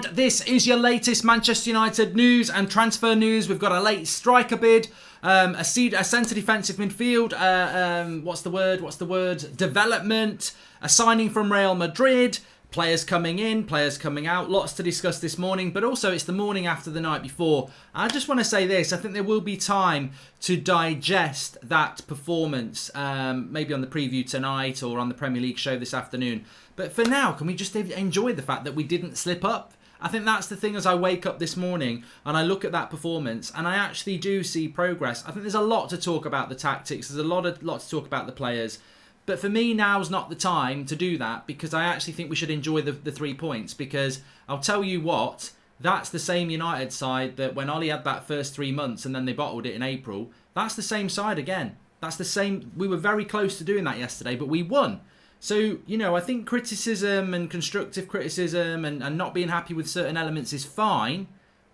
And this is your latest Manchester United news and transfer news. We've got a late striker bid, a centre defensive midfield, what's the word? Development, a signing from Real Madrid, players coming in, players coming out. Lots to discuss this morning, but also it's the morning after the night before. I just want to say this. I think there will be time to digest that performance, maybe on the preview tonight or on the Premier League show this afternoon. But for now, can we just enjoy the fact that we didn't slip up? I think that's the thing as I wake up this morning and I look at that performance and I actually do see progress. I think there's a lot to talk about the tactics. There's a lot to talk about the players. But for me, now's not the time to do that because I actually think we should enjoy the 3 points. Because I'll tell you what, that's the same United side that when Ollie had that first 3 months and then they bottled it in April, that's the same side again. That's the same. We were very close to doing that yesterday, but we won. So, you know, I think criticism and constructive criticism and not being happy with certain elements is fine,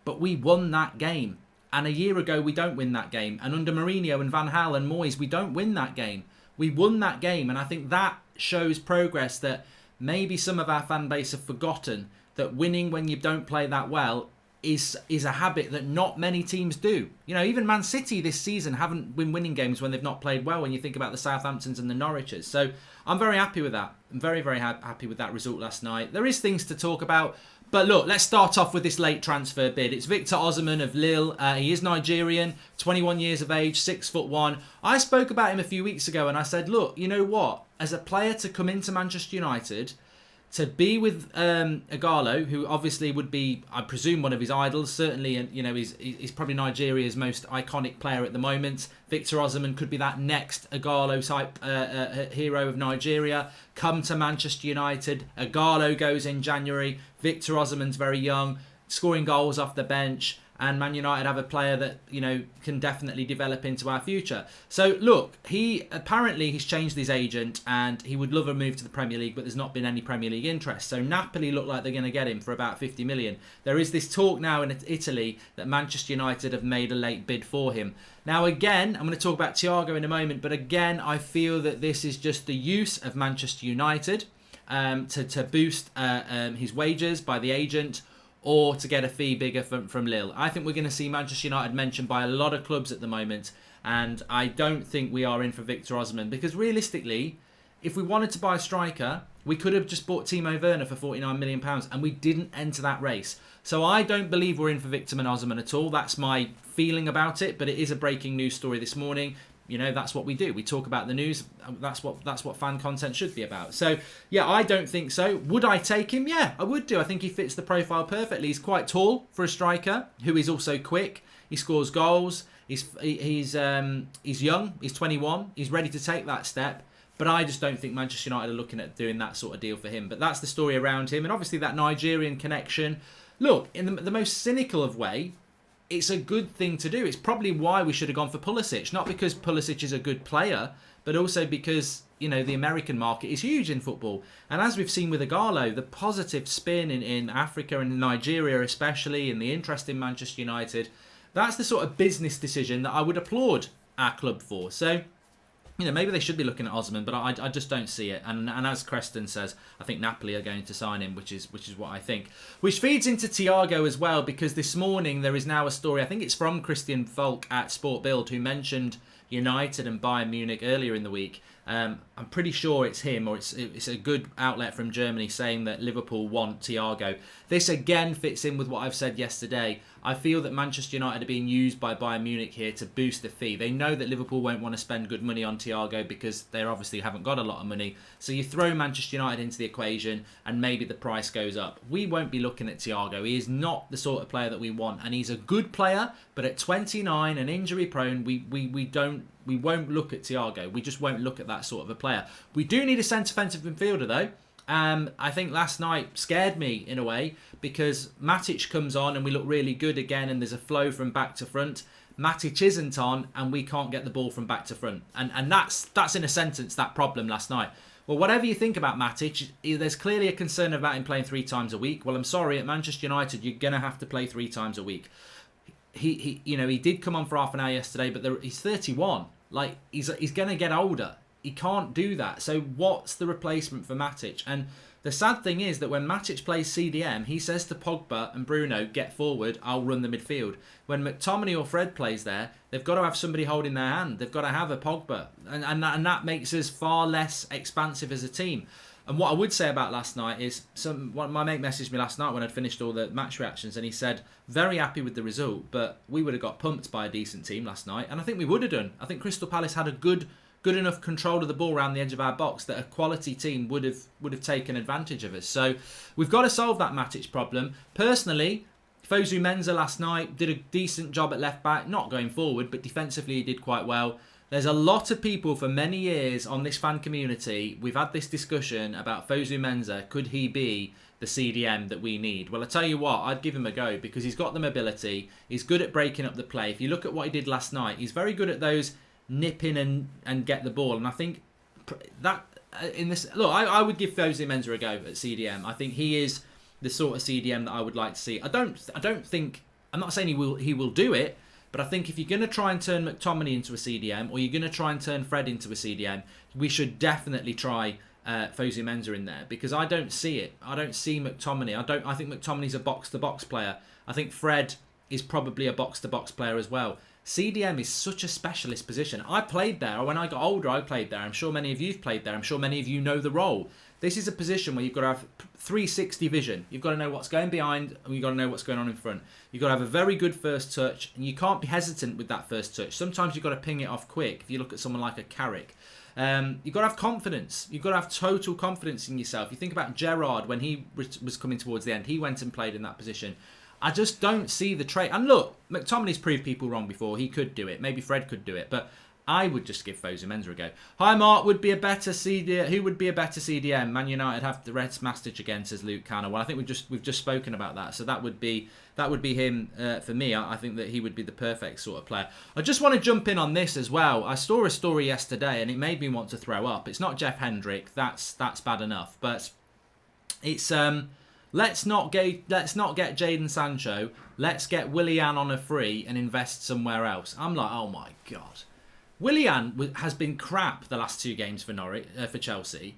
but we won that game. And a year ago, we don't win that game. And under Mourinho and Van Gaal and Moyes, we don't win that game. We won that game. And I think that shows progress that maybe some of our fan base have forgotten that winning when you don't play that well is a habit that not many teams do. You know, even Man City this season haven't been winning games when they've not played well when you think about the Southamptons and the Norwiches. So I'm very happy with that. I'm very, very happy with that result last night. There is things to talk about. But look, let's start off with this late transfer bid. It's Victor Osimhen of Lille. He is Nigerian, 21 years of age, 6'1". I spoke about him a few weeks ago and I said, look, you know what? As a player to come into Manchester United, to be with Igalo, who obviously would be, I presume, one of his idols. Certainly, you know, he's probably Nigeria's most iconic player at the moment. Victor Osimhen could be that next Igalo type hero of Nigeria. Come to Manchester United. Igalo goes in January. Victor Osimhen's very young, scoring goals off the bench. And Man United have a player that, you know, can definitely develop into our future. So, look, he's changed his agent and he would love a move to the Premier League, but there's not been any Premier League interest. So, Napoli look like they're going to get him for about 50 million. There is this talk now in Italy that Manchester United have made a late bid for him. Now, again, I'm going to talk about Thiago in a moment, but again, I feel that this is just the use of Manchester United to boost his wages by the agent, or to get a fee bigger from Lille. I think we're going to see Manchester United mentioned by a lot of clubs at the moment, and I don't think we are in for Victor Osimhen, because realistically, if we wanted to buy a striker, we could have just bought Timo Werner for £49 million, and we didn't enter that race. So I don't believe we're in for Victor Osimhen at all. That's my feeling about it, but it is a breaking news story this morning. You know, that's what we do. We talk about the news. That's what fan content should be about. So, yeah, I don't think so. Would I take him? Yeah, I would do. I think he fits the profile perfectly. He's quite tall for a striker who is also quick. He scores goals. He's young. He's 21. He's ready to take that step. But I just don't think Manchester United are looking at doing that sort of deal for him. But that's the story around him. And obviously that Nigerian connection. Look, in the most cynical of way, it's a good thing to do. It's probably why we should have gone for Pulisic. Not because Pulisic is a good player, but also because, you know, the American market is huge in football. And as we've seen with Igalo, the positive spin in Africa and Nigeria especially, and the interest in Manchester United, that's the sort of business decision that I would applaud our club for. So, you know, maybe they should be looking at Osimhen, but I just don't see it. And as Creston says, I think Napoli are going to sign him, which is what I think. Which feeds into Thiago as well, because this morning there is now a story, I think it's from Christian Falk at Sport Bild, who mentioned United and Bayern Munich earlier in the week. I'm pretty sure it's him, or it's a good outlet from Germany saying that Liverpool want Thiago. This again fits in with what I've said yesterday. I feel that Manchester United are being used by Bayern Munich here to boost the fee. They know that Liverpool won't want to spend good money on Thiago because they obviously haven't got a lot of money. So you throw Manchester United into the equation and maybe the price goes up. We won't be looking at Thiago. He is not the sort of player that we want, and he's a good player, but at 29 and injury prone, we won't look at Thiago. We just won't look at that sort of a player. We do need a centre-defensive midfielder though. I think last night scared me in a way because Matic comes on and we look really good again, and there's a flow from back to front. Matic isn't on and we can't get the ball from back to front. And that's in a sentence, that problem last night. Well, whatever you think about Matic, there's clearly a concern about him playing 3 times a week. Well, I'm sorry, at Manchester United, you're going to have to play 3 times a week. He did come on for half an hour yesterday, but he's 31. Like, he's going to get older. He can't do that. So what's the replacement for Matic? And The sad thing is that when Matic plays CDM, he says to Pogba and Bruno, get forward, I'll run the midfield. When McTominay or Fred plays there, they've got to have somebody holding their hand. They've got to have a Pogba. And that makes us far less expansive as a team. And what I would say about last night is, my mate messaged me last night when I'd finished all the match reactions, and he said, very happy with the result, but we would have got pumped by a decent team last night. And I think we would have done. I think Crystal Palace had a good enough control of the ball around the edge of our box that a quality team would have taken advantage of us. So we've got to solve that Matic problem. Personally, Fosu Mensah last night did a decent job at left back, not going forward, but defensively he did quite well. There's a lot of people for many years on this fan community, we've had this discussion about Fosu Mensah. Could he be the CDM that we need? Well, I tell you what, I'd give him a go because he's got the mobility. He's good at breaking up the play. If you look at what he did last night, he's very good at those nip in and get the ball. And I think that in this, look, I would give Fosu Mensah a go at CDM. I think he is the sort of CDM that I would like to see. I don't think, I'm not saying he will do it, but I think if you're going to try and turn McTominay into a CDM, or you're going to try and turn Fred into a CDM, we should definitely try Fosu Mensah in there, because I don't see it. I don't see McTominay. I think McTominay's a box-to-box player. I think Fred is probably a box-to-box player as well. CDM is such a specialist position. I played there. When I got older, I played there. I'm sure many of you've played there. I'm sure many of you know the role. This is a position where you've got to have 360 vision. You've got to know what's going behind, and you've got to know what's going on in front. You've got to have a very good first touch, and you can't be hesitant with that first touch. Sometimes you've got to ping it off quick. If you look at someone like a Carrick, you've got to have confidence. You've got to have total confidence in yourself. You think about Gerrard when he was coming towards the end. He went and played in that position. I just don't see the trait. And look, McTominay's proved people wrong before. He could do it. Maybe Fred could do it. But I would just give Fosu Mensah a go. Hi, Mark. Would be a better CDM. Who would be a better CDM? Man United have the Reds Mastic again, says Luke Canner. Well, I think we've just spoken about that. So that would be him for me. I think that he would be the perfect sort of player. I just want to jump in on this as well. I saw a story yesterday and it made me want to throw up. It's not Jeff Hendrick. That's bad enough. But it's let's not get Jadon Sancho. Let's get Willian on a free and invest somewhere else. I'm like, oh my God. Willian has been crap the last two games for Chelsea.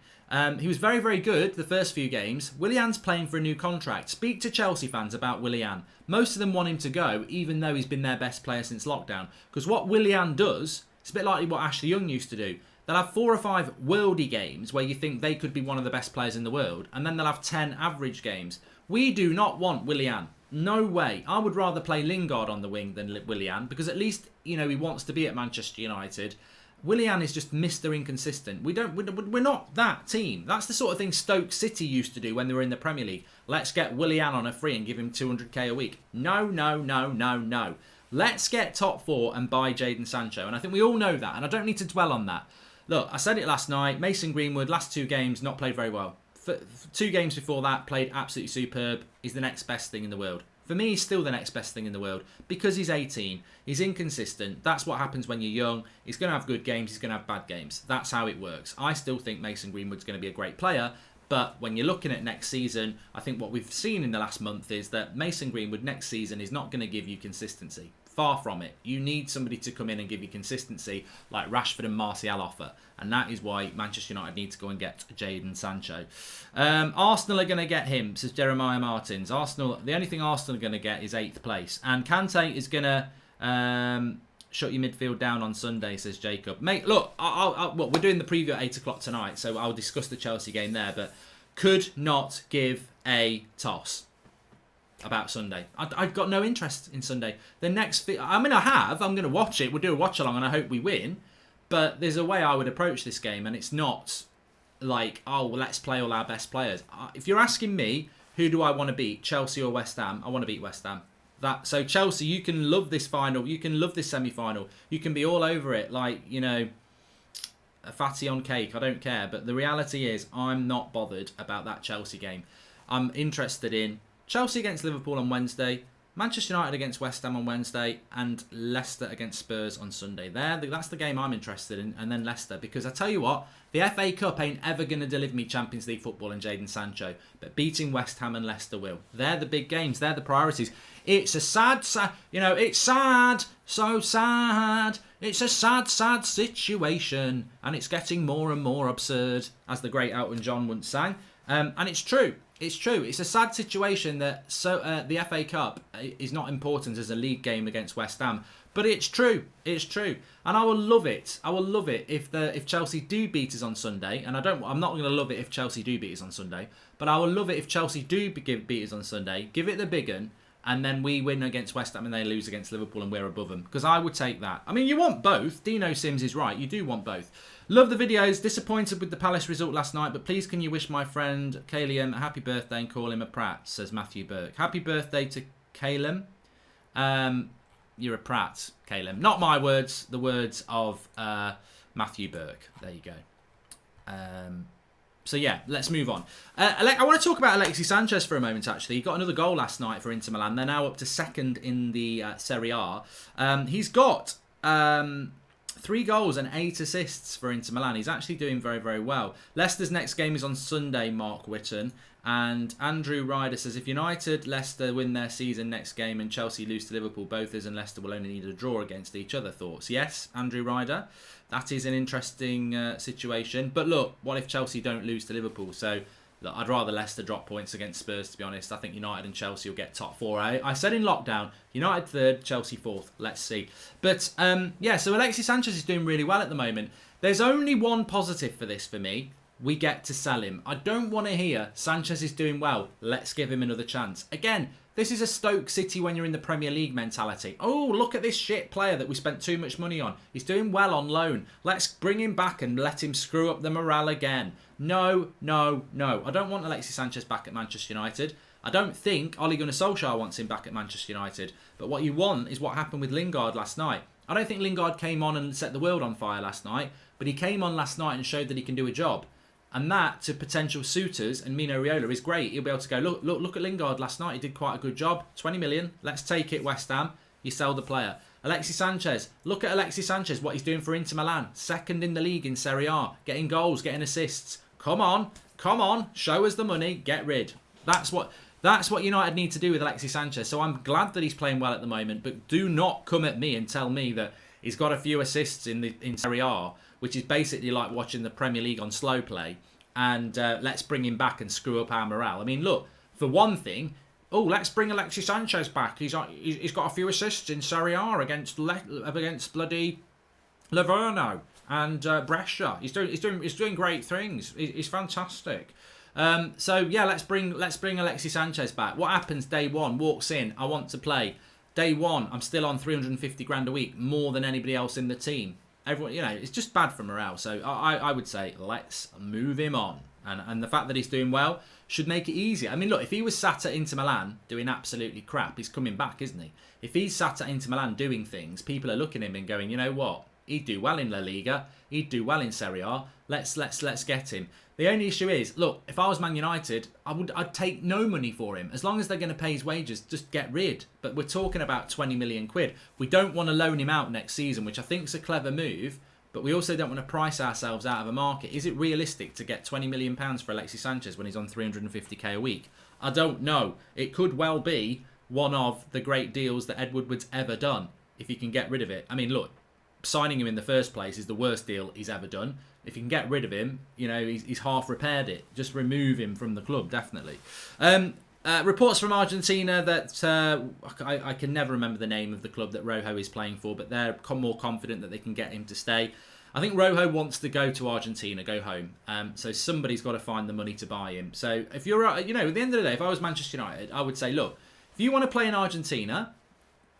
He was very, very good the first few games. Willian's playing for a new contract. Speak to Chelsea fans about Willian. Most of them want him to go, even though he's been their best player since lockdown. Because what Willian does, it's a bit like what Ashley Young used to do. They'll have 4 or 5 worldy games where you think they could be one of the best players in the world, and then they'll have 10 average games. We do not want Willian. No way. I would rather play Lingard on the wing than Willian, because at least, he wants to be at Manchester United. Willian is just Mr. Inconsistent. We're not that team. That's the sort of thing Stoke City used to do when they were in the Premier League. Let's get Willian on a free and give him 200k a week. No, no, no, no, no. Let's get top 4 and buy Jadon Sancho. And I think we all know that, and I don't need to dwell on that. Look, I said it last night. Mason Greenwood, last 2 games, not played very well. For 2 games before that, played absolutely superb. He's the next best thing in the world. For me, he's still the next best thing in the world because he's 18. He's inconsistent. That's what happens when you're young. He's going to have good games. He's going to have bad games. That's how it works. I still think Mason Greenwood's going to be a great player. But when you're looking at next season, I think what we've seen in the last month is that Mason Greenwood next season is not going to give you consistency. Far from it. You need somebody to come in and give you consistency like Rashford and Martial offer. And that is why Manchester United need to go and get Jadon Sancho. Arsenal are going to get him, says Jeremiah Martins. The only thing Arsenal are going to get is 8th place. And Kante is going to shut your midfield down on Sunday, says Jacob. Mate, look, we're doing the preview at 8 o'clock tonight, so I'll discuss the Chelsea game there. But could not give a toss about Sunday. I've got no interest in Sunday. The next, I'm going to watch it. We'll do a watch along and I hope we win. But there's a way I would approach this game, and it's not like, oh, well, let's play all our best players. If you're asking me, who do I want to beat, Chelsea or West Ham? I want to beat West Ham. So Chelsea, you can love this final. You can love this semi-final. You can be all over it like, a fatty on cake. I don't care. But the reality is I'm not bothered about that Chelsea game. I'm interested in Chelsea against Liverpool on Wednesday, Manchester United against West Ham on Wednesday, and Leicester against Spurs on Sunday. That's the game I'm interested in, and then Leicester. Because I tell you what, the FA Cup ain't ever going to deliver me Champions League football and Jadon Sancho, but beating West Ham and Leicester will. They're the big games. They're the priorities. It's a sad, it's sad, so sad. It's a sad, sad situation, and it's getting more and more absurd, as the great Elton John once sang. And it's true. It's true. It's a sad situation that the FA Cup is not important as a league game against West Ham. But it's true. It's true. And I will love it. I will love it if Chelsea do beat us on Sunday. And I'm not going to love it if Chelsea do beat us on Sunday. But I will love it if Chelsea do beat us on Sunday. Give it the big un. And then we win against West Ham and they lose against Liverpool and we're above them. Because I would take that. I mean, you want both. Dino Sims is right. You do want both. Love the videos. Disappointed with the Palace result last night. But please can you wish my friend Calum a happy birthday and call him a prat, says Matthew Burke. Happy birthday to Calum. You're a prat, Calum. Not my words. The words of Matthew Burke. There you go. So yeah, let's move on. I want to talk about Alexis Sanchez for a moment, actually. He got another goal last night for Inter Milan. They're now up to second in the Serie A. He's got 3 goals and 8 assists for Inter Milan. He's actually doing very, very well. Leicester's next game is on Sunday, Mark Whitten. And Andrew Ryder says, if United, Leicester win their season next game and Chelsea lose to Liverpool, both us and Leicester will only need a draw against each other. Thoughts? Yes, Andrew Ryder. That is an interesting situation. But look, what if Chelsea don't lose to Liverpool? So look, I'd rather Leicester drop points against Spurs, to be honest. I think United and Chelsea will get top 4. I said in lockdown, United 3rd, Chelsea 4th. Let's see. But yeah, so Alexis Sanchez is doing really well at the moment. There's only one positive for this for me. We get to sell him. I don't want to hear Sanchez is doing well. Let's give him another chance. Again, this is a Stoke City when you're in the Premier League mentality. Oh, look at this shit player that we spent too much money on. He's doing well on loan. Let's bring him back and let him screw up the morale again. No, no, no. I don't want Alexis Sanchez back at Manchester United. I don't think Ole Gunnar Solskjaer wants him back at Manchester United. But what you want is what happened with Lingard last night. I don't think Lingard came on and set the world on fire last night. But he came on last night and showed that he can do a job. And that, to potential suitors, and Mino Raiola, is great. He'll be able to go, look at Lingard last night. He did quite a good job. 20 million. Let's take it, West Ham. You sell the player. Alexis Sanchez. Look at Alexis Sanchez, what he's doing for Inter Milan. Second in the league in Serie A. Getting goals, getting assists. Come on. Come on. Show us the money. Get rid. That's what United need to do with Alexis Sanchez. So I'm glad that he's playing well at the moment. But do not come at me and tell me that he's got a few assists in Serie A, which is basically like watching the Premier League on slow play, and let's bring him back and screw up our morale. I mean, look, for one thing, let's bring Alexis Sanchez back. He's got a few assists in Serie A against bloody Livorno and Brescia. He's doing great things. He's fantastic. So yeah, let's bring Alexis Sanchez back. What happens day one? Walks in. I want to play. Day one, I'm still on 350 grand a week, more than anybody else in the team. Everyone, it's just bad for morale. So I would say let's move him on. And the fact that he's doing well should make it easier. I mean, look, if he was sat at Inter Milan doing absolutely crap, he's coming back, isn't he? If he's sat at Inter Milan doing things, people are looking at him and going, you know what? He'd do well in La Liga. He'd do well in Serie A. Let's get him. The only issue is, look, if I was Man United, I'd take no money for him. As long as they're going to pay his wages, just get rid. But we're talking about 20 million quid. We don't want to loan him out next season, which I think is a clever move. But we also don't want to price ourselves out of a market. Is it realistic to get £20 million for Alexis Sanchez when he's on 350k a week? I don't know. It could well be one of the great deals that Ed Woodward's ever done, if he can get rid of it. I mean, look, signing him in the first place is the worst deal he's ever done. If you can get rid of him, he's half repaired it. Just remove him from the club, definitely. Reports from Argentina that I can never remember the name of the club that Rojo is playing for, but they're more confident that they can get him to stay. I think Rojo wants to go to Argentina, go home. So somebody's got to find the money to buy him. So if you're, at the end of the day, if I was Manchester United, I would say, look, if you want to play in Argentina,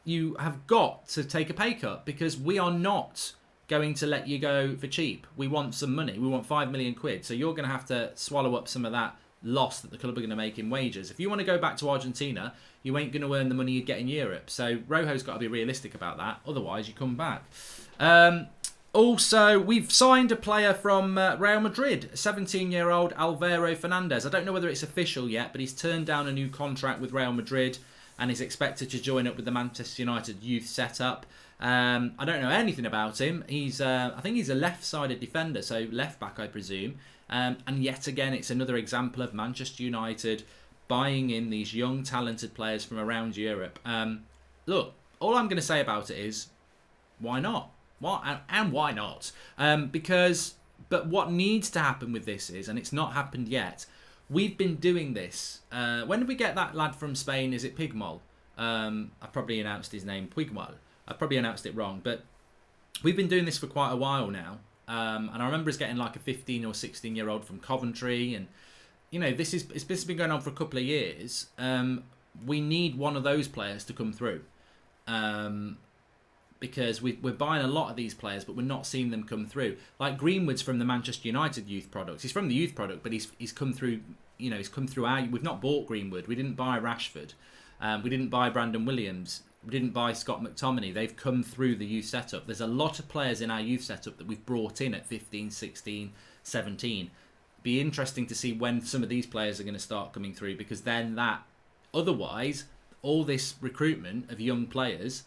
you have got to take a pay cut, because we are not going to let you go for cheap. We want some money. We want 5 million quid. So you're going to have to swallow up some of that loss that the club are going to make in wages. If you want to go back to Argentina, you ain't going to earn the money you get in Europe. So Rojo's got to be realistic about that. Otherwise, you come back. Also, we've signed a player from Real Madrid, 17-year-old Alvaro Fernandez. I don't know whether it's official yet, but he's turned down a new contract with Real Madrid and is expected to join up with the Manchester United youth setup. I don't know anything about him. I think he's a left-sided defender, so left-back, I presume. And yet again, it's another example of Manchester United buying in these young, talented players from around Europe. Look, all I'm going to say about it is, why not? And why not? But what needs to happen with this is, and it's not happened yet, we've been doing this. When did we get that lad from Spain? Is it Pigmol? I probably announced his name, Pigmol. I probably announced it wrong, but we've been doing this for quite a while now. And I remember us getting like a 15 or 16-year-old from Coventry, and this has been going on for a couple of years. We need one of those players to come through, because we're buying a lot of these players, but we're not seeing them come through. Like Greenwood's from the Manchester United youth product. He's from the youth product, but he's come through. He's come through our. We've not bought Greenwood. We didn't buy Rashford. We didn't buy Brandon Williams. We didn't buy Scott McTominay. They've come through the youth setup. There's a lot of players in our youth setup that we've brought in at 15, 16, 17. Be interesting to see when some of these players are going to start coming through, because then otherwise, all this recruitment of young players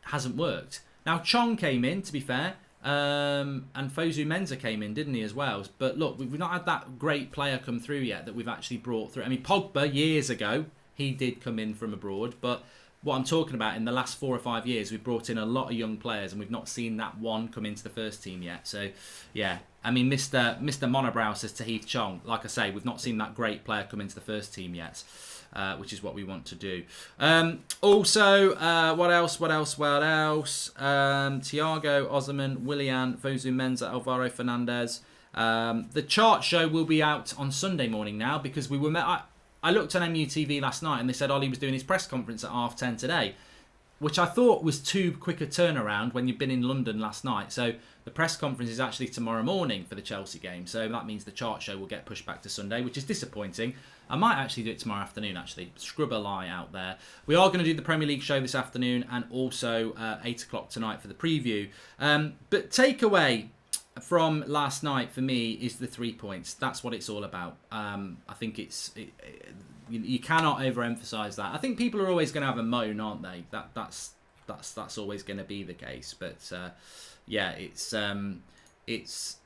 hasn't worked. Now, Chong came in, to be fair, and Fosu Mensah came in, didn't he, as well? But look, we've not had that great player come through yet that we've actually brought through. I mean, Pogba, years ago, he did come in from abroad, but what I'm talking about, in the last 4 or 5 years, we've brought in a lot of young players, and we've not seen that one come into the first team yet. So, yeah, I mean, Mr. Monobrow says to Heath Chong, like I say, we've not seen that great player come into the first team yet, which is what we want to do. Also, what else? Thiago, Osimhen, Willian, Fosu Mensah, Alvaro Fernandez. The chart show will be out on Sunday morning now, because we were met. I looked on MUTV last night and they said Ollie was doing his press conference at 10:30 today, which I thought was too quick a turnaround when you've been in London last night. So the press conference is actually tomorrow morning for the Chelsea game. So that means the chart show will get pushed back to Sunday, which is disappointing. I might actually do it tomorrow afternoon, actually. Scrub a lie out there. We are going to do the Premier League show this afternoon, and also 8 o'clock tonight for the preview. But takeaway from last night for me is the 3 points. That's what it's all about. I think you cannot overemphasize that. I think people are always going to have a moan, aren't they? That's always going to be the case. But yeah, it's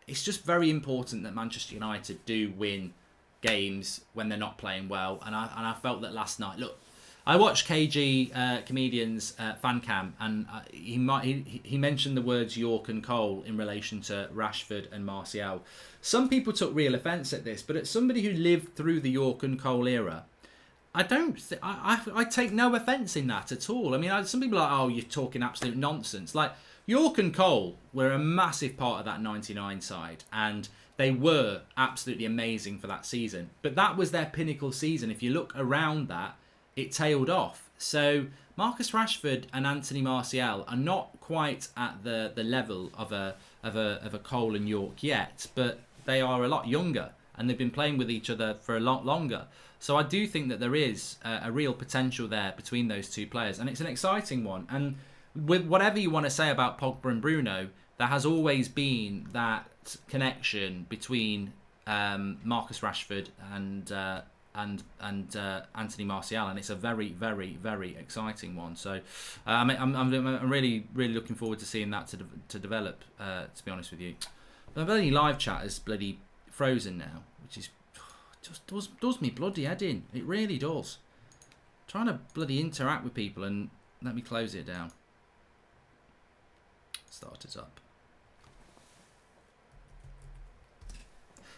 just very important that Manchester United do win games when they're not playing well. And I felt that last night. Look, I watched KG Comedian's fan cam, and he mentioned the words York and Cole in relation to Rashford and Martial. Some people took real offence at this, but as somebody who lived through the York and Cole era, I take no offence in that at all. I mean, some people are like, oh, you're talking absolute nonsense. Like, York and Cole were a massive part of that 99 side, and they were absolutely amazing for that season. But that was their pinnacle season. If you look around that, it tailed off. So Marcus Rashford and Anthony Martial are not quite at the level of a Cole and York yet, but they are a lot younger, and they've been playing with each other for a lot longer. So I do think that there is a real potential there between those two players, and it's an exciting one. And with whatever you want to say about Pogba and Bruno, there has always been that connection between Marcus Rashford and Anthony Martial, and it's a very, very, very exciting one. So I'm really, really looking forward to seeing that to develop. To be honest with you, the bloody live chat is bloody frozen now, which is just does me bloody head in. It really does. Trying to bloody interact with people, and let me close it down. Start it up.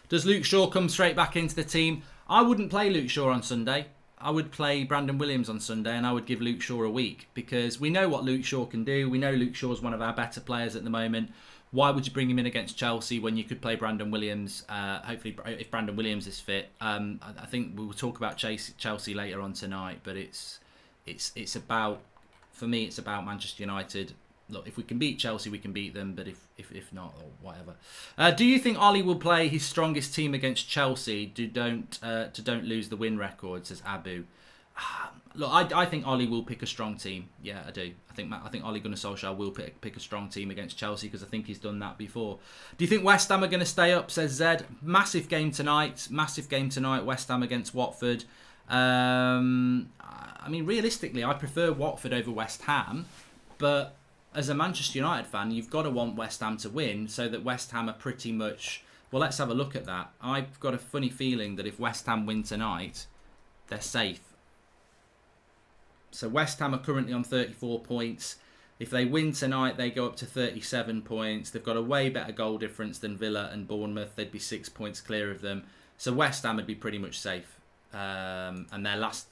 Does Luke Shaw come straight back into the team? I wouldn't play Luke Shaw on Sunday. I would play Brandon Williams on Sunday, and I would give Luke Shaw a week, because we know what Luke Shaw can do. We know Luke Shaw is one of our better players at the moment. Why would you bring him in against Chelsea when you could play Brandon Williams? Hopefully, if Brandon Williams is fit. I think we will talk about Chelsea later on tonight, but it's about, for me, it's about Manchester United. Look, if we can beat Chelsea, we can beat them, but if not, or whatever. Do you think Ollie will play his strongest team against Chelsea to don't lose the win record, says Abu? Look, I think Ollie will pick a strong team. Yeah, I do. I think Ole Gunnar Solskjaer will pick a strong team against Chelsea, because I think he's done that before. Do you think West Ham are going to stay up, says Zed? Massive game tonight. West Ham against Watford. I mean, realistically, I prefer Watford over West Ham, but as a Manchester United fan, you've got to want West Ham to win, so that West Ham are pretty much... Well, let's have a look at that. I've got a funny feeling that if West Ham win tonight, they're safe. So West Ham are currently on 34 points. If they win tonight, they go up to 37 points. They've got a way better goal difference than Villa and Bournemouth. They'd be 6 points clear of them. So West Ham would be pretty much safe. And their West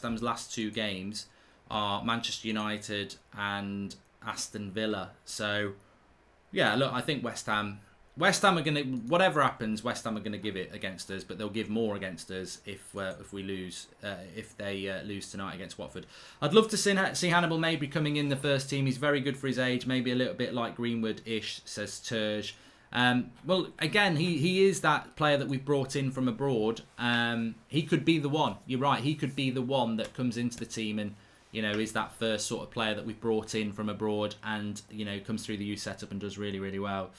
Ham's last 2 games are Manchester United and Aston Villa. So yeah, look, I think West Ham are going to, whatever happens, West Ham are going to give it against us, but they'll give more against us if we lose, if they lose tonight against Watford. I'd love to see Hannibal Mabry coming in the first team. He's very good for his age, maybe a little bit like Greenwood-ish, says Turge. Well, again, he is that player that we've brought in from abroad. He could be the one. You're right. He could be the one that comes into the team and, you know, is that first sort of player that we've brought in from abroad and, you know, comes through the youth setup and does really, really well.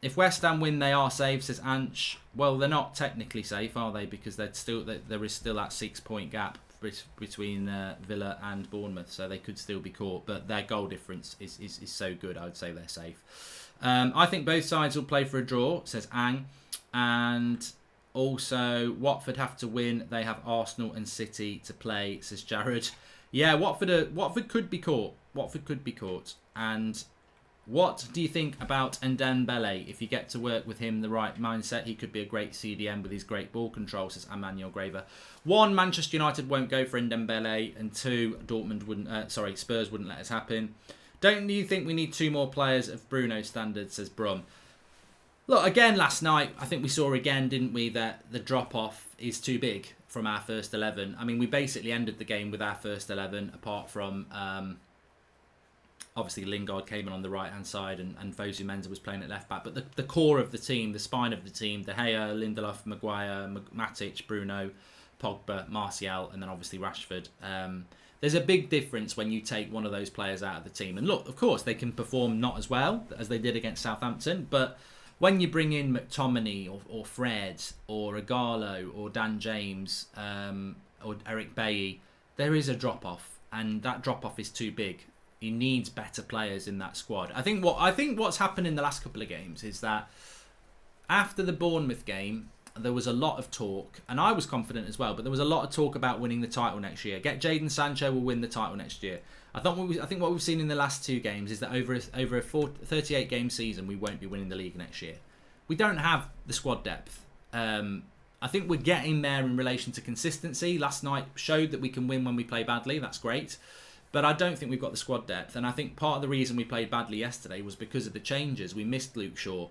If West Ham win, they are safe, says Anch. Well, they're not technically safe, are they? Because there is still that 6-point gap between Villa and Bournemouth, so they could still be caught. But their goal difference is so good, I would say they're safe. I think both sides will play for a draw, says Ang. And also, Watford have to win. They have Arsenal and City to play, says Jared. Yeah, Watford could be caught. Watford could be caught. And what do you think about Ndembele? If you get to work with him the right mindset, he could be a great CDM with his great ball control, says Emmanuel Graver. 1, Manchester United won't go for Ndembele, and 2, Spurs wouldn't let us happen. Don't you think we need 2 more players of Bruno standards, says Brum. Look, again, last night, I think we saw again, didn't we, that the drop-off is too big from our first 11. I mean, we basically ended the game with our first 11, apart from, obviously, Lingard came in on the right-hand side and Fosu Mensah was playing at left-back. But the core of the team, the spine of the team, De Gea, Lindelof, Maguire, Matic, Bruno, Pogba, Martial, and then obviously Rashford. There's a big difference when you take one of those players out of the team. And look, of course, they can perform not as well as they did against Southampton, but when you bring in McTominay or Fred or Igalo or Dan James or Eric Bailly, there is a drop-off, and that drop-off is too big. He needs better players in that squad. I think what's happened in the last couple of games is that after the Bournemouth game, there was a lot of talk, and I was confident as well, but there was a lot of talk about winning the title next year. Get Jadon Sancho will win the title next year. I think what we've seen in the last 2 games is that over a 38-game season, we won't be winning the league next year. We don't have the squad depth. I think we're getting there in relation to consistency. Last night showed that we can win when we play badly. That's great. But I don't think we've got the squad depth. And I think part of the reason we played badly yesterday was because of the changes. We missed Luke Shaw.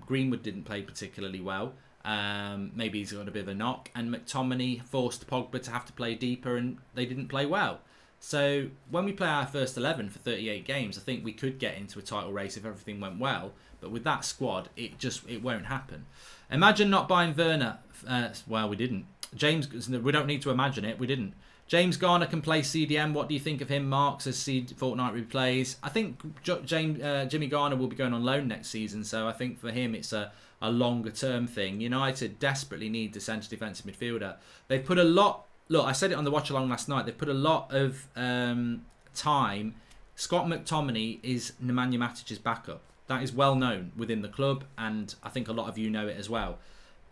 Greenwood didn't play particularly well. Maybe he's got a bit of a knock. And McTominay forced Pogba to have to play deeper, and they didn't play well. So when we play our first 11 for 38 games, I think we could get into a title race if everything went well. But with that squad, it won't happen. Imagine not buying Werner. Well, we didn't. James, we don't need to imagine it. We didn't. James Garner can play CDM. What do you think of him, Mark? Says Fortnite replays. I think Jimmy Garner will be going on loan next season, so I think for him it's a longer term thing. United desperately need the centre defensive midfielder. They put a lot. Look, I said it on the watch along last night. They put a lot of time. Scott McTominay is Nemanja Matic's backup. That is well known within the club, and I think a lot of you know it as well.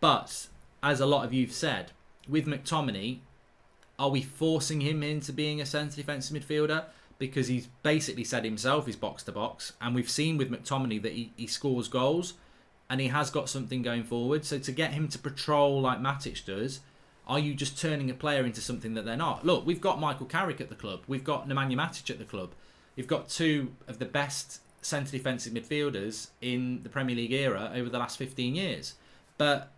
But as a lot of you've said, with McTominay, are we forcing him into being a centre defensive midfielder? Because he's basically said himself he's box to box, and we've seen with McTominay that he scores goals, and he has got something going forward. So to get him to patrol like Matic does, are you just turning a player into something that they're not? Look, we've got Michael Carrick at the club. We've got Nemanja Matic at the club. You've got 2 of the best centre defensive midfielders in the Premier League era over the last 15 years. But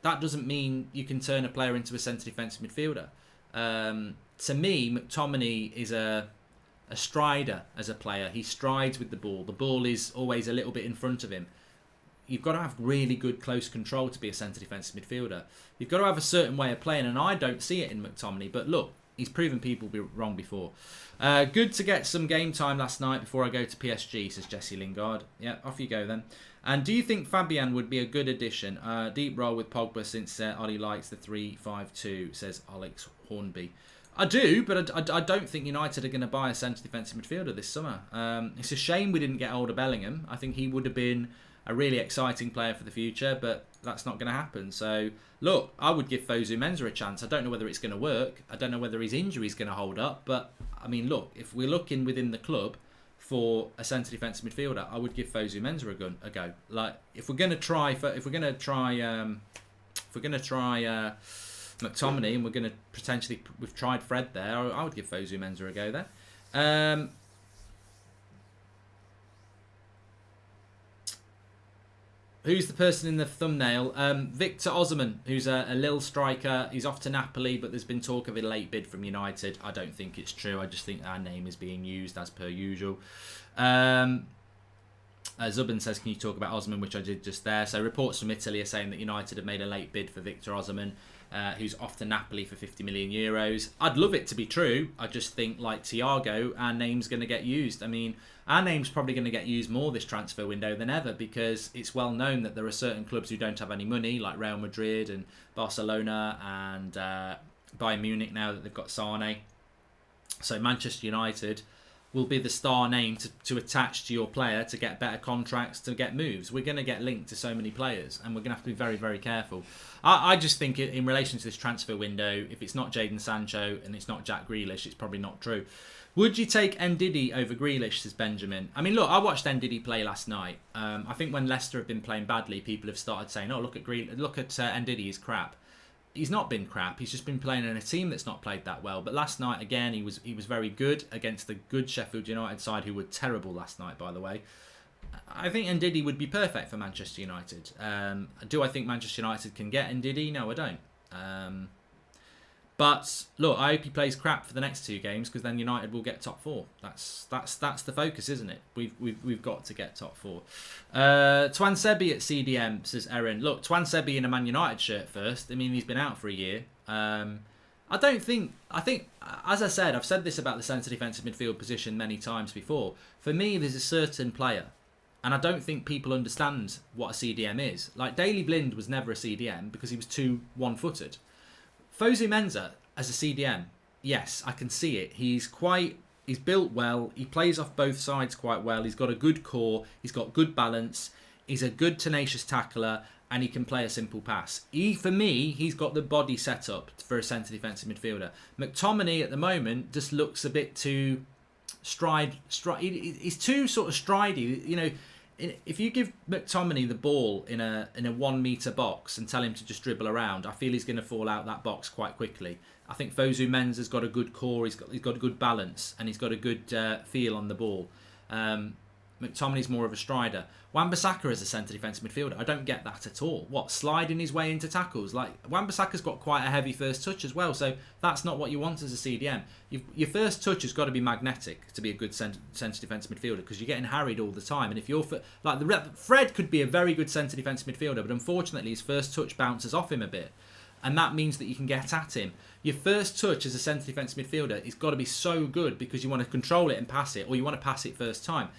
that doesn't mean you can turn a player into a centre defensive midfielder. To me, McTominay is a strider as a player. He strides with the ball. The ball is always a little bit in front of him. You've got to have really good close control to be a centre defensive midfielder. You've got to have a certain way of playing, and I don't see it in McTominay. But look, he's proven people wrong before. Good to get some game time last night before I go to PSG, says Jesse Lingard. Yeah, off you go then. And do you think Fabian would be a good addition? Deep role with Pogba since Ollie likes the 3-5-2, says Alex Hornby. I do, but I don't think United are going to buy a centre defensive midfielder this summer. It's a shame we didn't get older Bellingham. I think he would have been a really exciting player for the future, but that's not going to happen. So, look, I would give Fosu Mensah a chance. I don't know whether it's going to work. I don't know whether his injury is going to hold up. But, I mean, look, if we're looking within the club, for a centre defensive midfielder, I would give Fosu Mensah a go. Like if we're gonna try McTominay and we're gonna potentially, we've tried Fred there, I would give Fosu Mensah a go there. Who's the person in the thumbnail? Victor Osimhen, who's a Lille striker. He's off to Napoli, but there's been talk of a late bid from United. I don't think it's true. I just think our name is being used as per usual. Zubin says, can you talk about Osimhen, which I did just there. So reports from Italy are saying that United have made a late bid for Victor Osimhen, who's off to Napoli for 50 million euros. I'd love it to be true. I just think, like Thiago, our name's going to get used. I mean, our name's probably going to get used more this transfer window than ever, because it's well known that there are certain clubs who don't have any money, like Real Madrid and Barcelona and Bayern Munich now that they've got Sane. So Manchester United will be the star name to attach to your player to get better contracts, to get moves. We're going to get linked to so many players, and we're going to have to be very, very careful. I just think in relation to this transfer window, if it's not Jadon Sancho and it's not Jack Grealish, it's probably not true. Would you take Ndidi over Grealish, says Benjamin? I mean, look, I watched Ndidi play last night. I think when Leicester have been playing badly, people have started saying, oh, look at Ndidi, he's crap. He's not been crap. He's just been playing in a team that's not played that well. But last night, again, he was very good against the good Sheffield United side, who were terrible last night, by the way. I think Ndidi would be perfect for Manchester United. Do I think Manchester United can get Ndidi? No, I don't. But look, I hope he plays crap for the next two games, because then United will get top four. That's the focus, isn't it? We've got to get top four. Twansebi at CDM, says Erin. Look, Twansebi in a Man United shirt first. I mean, he's been out for a year. I think, as I said, I've said this about the centre defensive midfield position many times before. For me, there's a certain player, and I don't think people understand what a CDM is. Like, Daley Blind was never a CDM because he was too one-footed. Fosu Mensah as a CDM, yes, I can see it. He's built well. He plays off both sides quite well. He's got a good core. He's got good balance. He's a good tenacious tackler, and he can play a simple pass. For me, he's got the body set up for a centre defensive midfielder. McTominay at the moment just looks a bit too he's too sort of stridey. You know, if you give McTominay the ball in a 1 metre box and tell him to just dribble around, I feel he's going to fall out that box quite quickly. I think Fosu Mensah's got a good core, he's got a good balance, and he's got a good feel on the ball. McTominay's more of a strider. Wan-Bissaka as a centre defensive midfielder, I don't get that at all. What, sliding his way into tackles? Like, Wan-Bissaka's got quite a heavy first touch as well, so that's not what you want as a CDM. Your first touch has got to be magnetic to be a good centre defensive midfielder, because you're getting harried all the time. And if you're Fred could be a very good centre defensive midfielder, but unfortunately his first touch bounces off him a bit, and that means that you can get at him. Your first touch as a centre defensive midfielder has got to be so good, because you want to control it and pass it, or you want to pass it first time.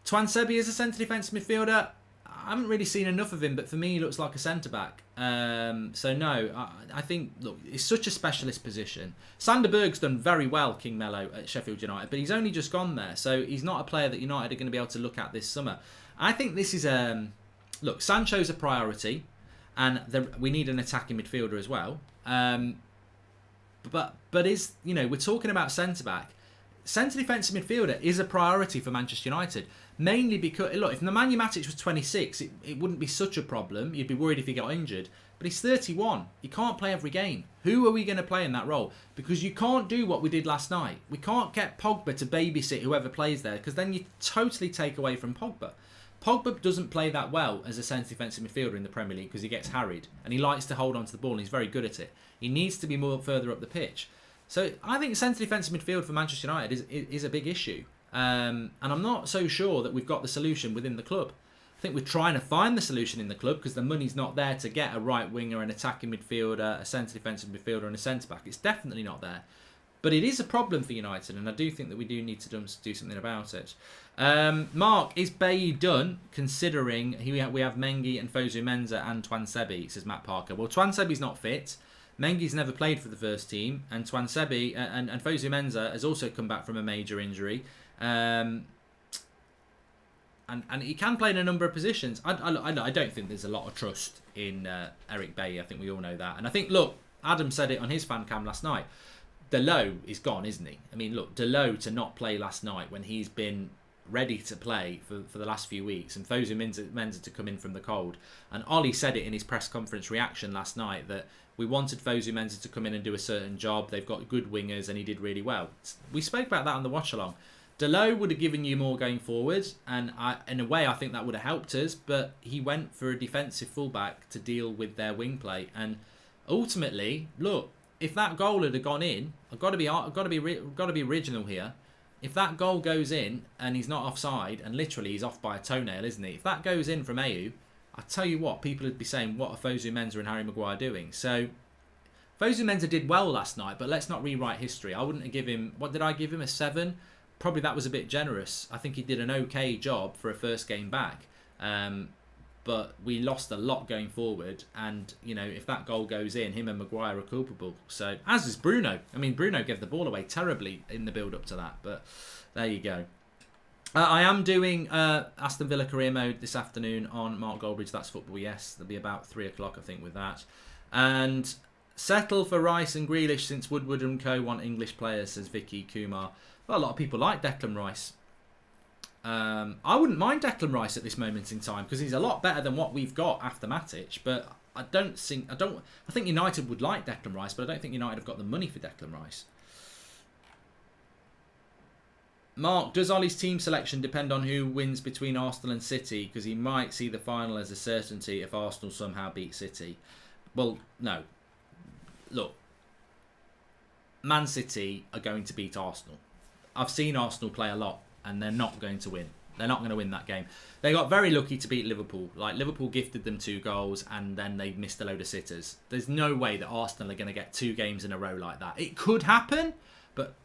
Twansebi as a centre defensive midfielder, I haven't really seen enough of him, but for me he looks like a centre back. So no, I think, look, it's such a specialist position. Sander Berg's done very well, King Mello, at Sheffield United, but he's only just gone there, so he's not a player that United are going to be able to look at this summer. I think this is look, Sancho's a priority, and we need an attacking midfielder as well. But we're talking about centre back. Centre defensive midfielder is a priority for Manchester United, mainly because, look, if Nemanja Matic was 26, it wouldn't be such a problem. You'd be worried if he got injured. But he's 31. He can't play every game. Who are we going to play in that role? Because you can't do what we did last night. We can't get Pogba to babysit whoever plays there, because then you totally take away from Pogba. Pogba doesn't play that well as a centre defensive midfielder in the Premier League because he gets harried, and he likes to hold on to the ball, and he's very good at it. He needs to be more further up the pitch. So I think centre defensive midfield for Manchester United is a big issue. And I'm not so sure that we've got the solution within the club. I think we're trying to find the solution in the club, because the money's not there to get a right winger, an attacking midfielder, a centre defensive midfielder and a centre back. It's definitely not there. But it is a problem for United, and I do think that we do need to do something about it. Mark, is Bailly done, considering we have Mengi and Fosu Mensah and Twansebi, says Matt Parker. Well, Twansebi's not fit. Mengi's never played for the first team, and Twansebi and Fosu Mensah has also come back from a major injury. And he can play in a number of positions. I don't think there's a lot of trust in Eric Bailly. I think we all know that. And I think, look, Adam said it on his fan cam last night. Delot is gone, isn't he? I mean, look, Delot to not play last night when he's been ready to play for the last few weeks, and Fosu Mensah to come in from the cold. And Ollie said it in his press conference reaction last night that we wanted Fosu Mensah to come in and do a certain job. They've got good wingers, and he did really well. We spoke about that on the watch along. Delo would have given you more going forward, and in a way I think that would have helped us, but he went for a defensive fullback to deal with their wing play. And ultimately, look, if that goal had gone in, I've got to be original here. If that goal goes in and he's not offside, and literally he's off by a toenail, isn't he? If that goes in from Ayew, I tell you what, people would be saying, what are Fosu Mensah and Harry Maguire doing? So Fosu Mensah did well last night, but let's not rewrite history. I wouldn't have given him, what did I give him, a 7? Probably that was a bit generous. I think he did an okay job for a first game back. But we lost a lot going forward. And, you know, if that goal goes in, him and Maguire are culpable. So, as is Bruno. I mean, Bruno gave the ball away terribly in the build-up to that. But there you go. I am doing Aston Villa career mode this afternoon on Mark Goldbridge. That's Football, yes. There'll be about 3 o'clock, I think, with that. And settle for Rice and Grealish since Woodward and co want English players, says Vicky Kumar. Well, a lot of people like Declan Rice. I wouldn't mind Declan Rice at this moment in time because he's a lot better than what we've got after Matic. But I think United would like Declan Rice, but I don't think United have got the money for Declan Rice. Mark, does Ollie's team selection depend on who wins between Arsenal and City? Because he might see the final as a certainty if Arsenal somehow beat City. Well, no. Look, Man City are going to beat Arsenal. I've seen Arsenal play a lot, and they're not going to win. They're not going to win that game. They got very lucky to beat Liverpool. Like, Liverpool gifted them 2 goals, and then they missed a load of sitters. There's no way that Arsenal are going to get 2 games in a row like that. It could happen, but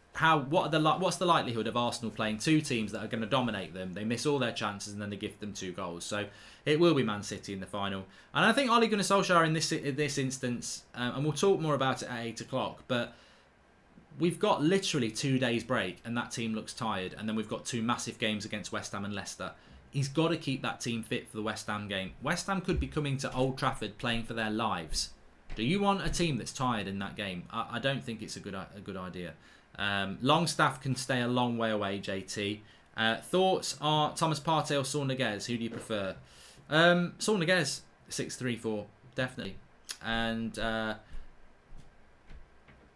what's the likelihood of Arsenal playing 2 teams that are going to dominate them? They miss all their chances, and then they gift them 2 goals. So it will be Man City in the final. And I think Ole Gunnar Solskjaer in this instance, and we'll talk more about it at 8 o'clock, but we've got literally 2 days break and that team looks tired, and then we've got 2 massive games against West Ham and Leicester. He's got to keep that team fit for the West Ham game. West Ham could be coming to Old Trafford playing for their lives. Do you want a team that's tired in that game? I don't think it's a good idea. Longstaff can stay a long way away, JT. Thoughts are Thomas Partey or Saul Niguez? Who do you prefer? Saul Niguez, 6-3-4, definitely. And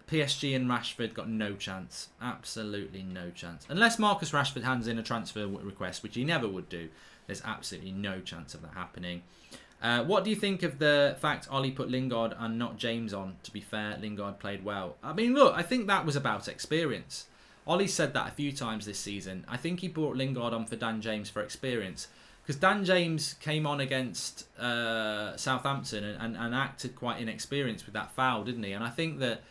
PSG and Rashford got no chance. Absolutely no chance. Unless Marcus Rashford hands in a transfer request, which he never would do. There's absolutely no chance of that happening. What do you think of the fact Ollie put Lingard and not James on? To be fair, Lingard played well. I mean, look, I think that was about experience. Ollie said that a few times this season. I think he brought Lingard on for Dan James for experience. Because Dan James came on against Southampton and acted quite inexperienced with that foul, didn't he? And I think that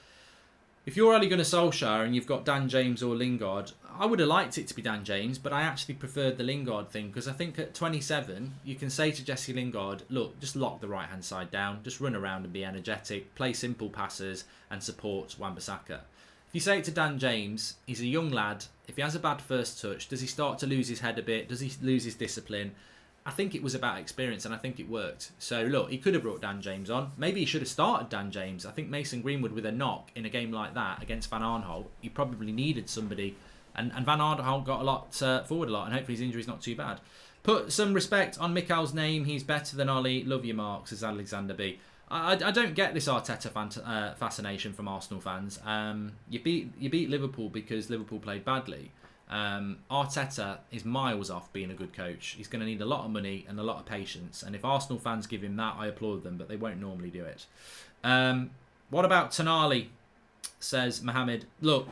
if you're Ole Gunnar Solskjaer and you've got Dan James or Lingard, I would have liked it to be Dan James, but I actually preferred the Lingard thing because I think at 27, you can say to Jesse Lingard, look, just lock the right-hand side down, just run around and be energetic, play simple passes and support Wan-Bissaka. If you say it to Dan James, he's a young lad. If he has a bad first touch, does he start to lose his head a bit? Does he lose his discipline? I think it was about experience and I think it worked. So look, he could have brought Dan James on. Maybe he should have started Dan James. I think Mason Greenwood with a knock in a game like that against Van Aanholt, he probably needed somebody. And Van Aanholt got a lot forward a lot, and hopefully his injury's not too bad. Put some respect on Mikel's name. He's better than Ollie. Love you, Mark, says Alexander B. I don't get this Arteta fascination from Arsenal fans. You beat Liverpool because Liverpool played badly. Arteta is miles off being a good coach. He's going to need a lot of money and a lot of patience, and if Arsenal fans give him that, I applaud them, but they won't normally do it. What about Tonali, says Mohammed. Look,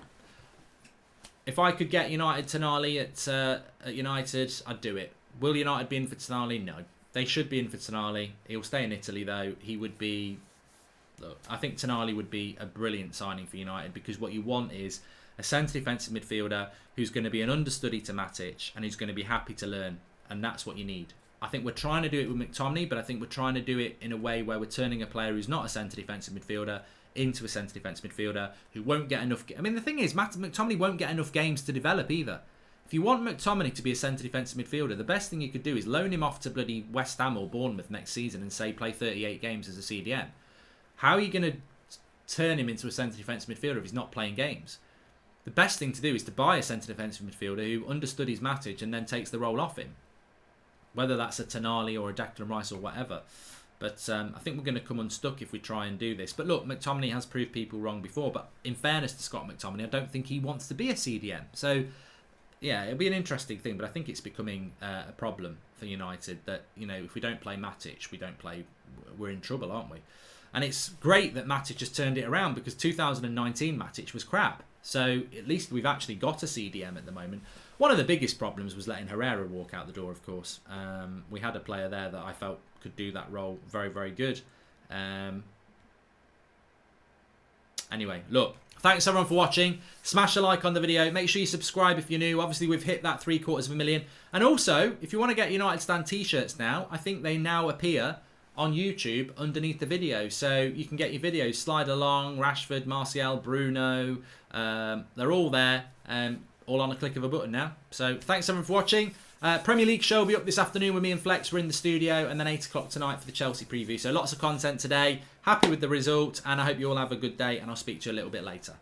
if I could get United Tonali at United, I'd do it. Will United be in for Tonali? No, they should be in for Tonali. He'll stay in Italy though. He would be, look, I think Tonali would be a brilliant signing for United, because what you want is a centre defensive midfielder who's going to be an understudy to Matic and who's going to be happy to learn, and that's what you need. I think we're trying to do it with McTominay, but I think we're trying to do it in a way where we're turning a player who's not a centre defensive midfielder into a centre defensive midfielder who won't get enough. I mean, the thing is, McTominay won't get enough games to develop either. If you want McTominay to be a centre defensive midfielder, the best thing you could do is loan him off to bloody West Ham or Bournemouth next season and say play 38 games as a CDM. How are you going to turn him into a centre defensive midfielder if he's not playing games? the best thing to do is to buy a centre defensive midfielder who understudies Matic and then takes the role off him. Whether that's a Tonali or a Declan Rice or whatever. But I think we're going to come unstuck if we try and do this. But look, McTominay has proved people wrong before. But in fairness to Scott McTominay, I don't think he wants to be a CDM. So, yeah, it'll be an interesting thing. But I think it's becoming a problem for United that, you know, if we don't play Matic, we're in trouble, aren't we? And it's great that Matic has turned it around because 2019 Matic was crap. So at least we've actually got a CDM at the moment. One of the biggest problems was letting Herrera walk out the door, of course. We had a player there that I felt could do that role very, very good. Anyway, look, thanks everyone for watching. Smash a like on the video. Make sure you subscribe if you're new. Obviously, we've hit that 750,000. And also, if you want to get United Stand t-shirts now, I think they now appear on YouTube underneath the video. So you can get your videos, Slide Along, Rashford, Martial, Bruno. They're all there. All on a click of a button now. So thanks everyone for watching. Premier League show will be up this afternoon with me and Flex. We're in the studio, and then 8 o'clock tonight for the Chelsea preview. So lots of content today. Happy with the result, and I hope you all have a good day, and I'll speak to you a little bit later.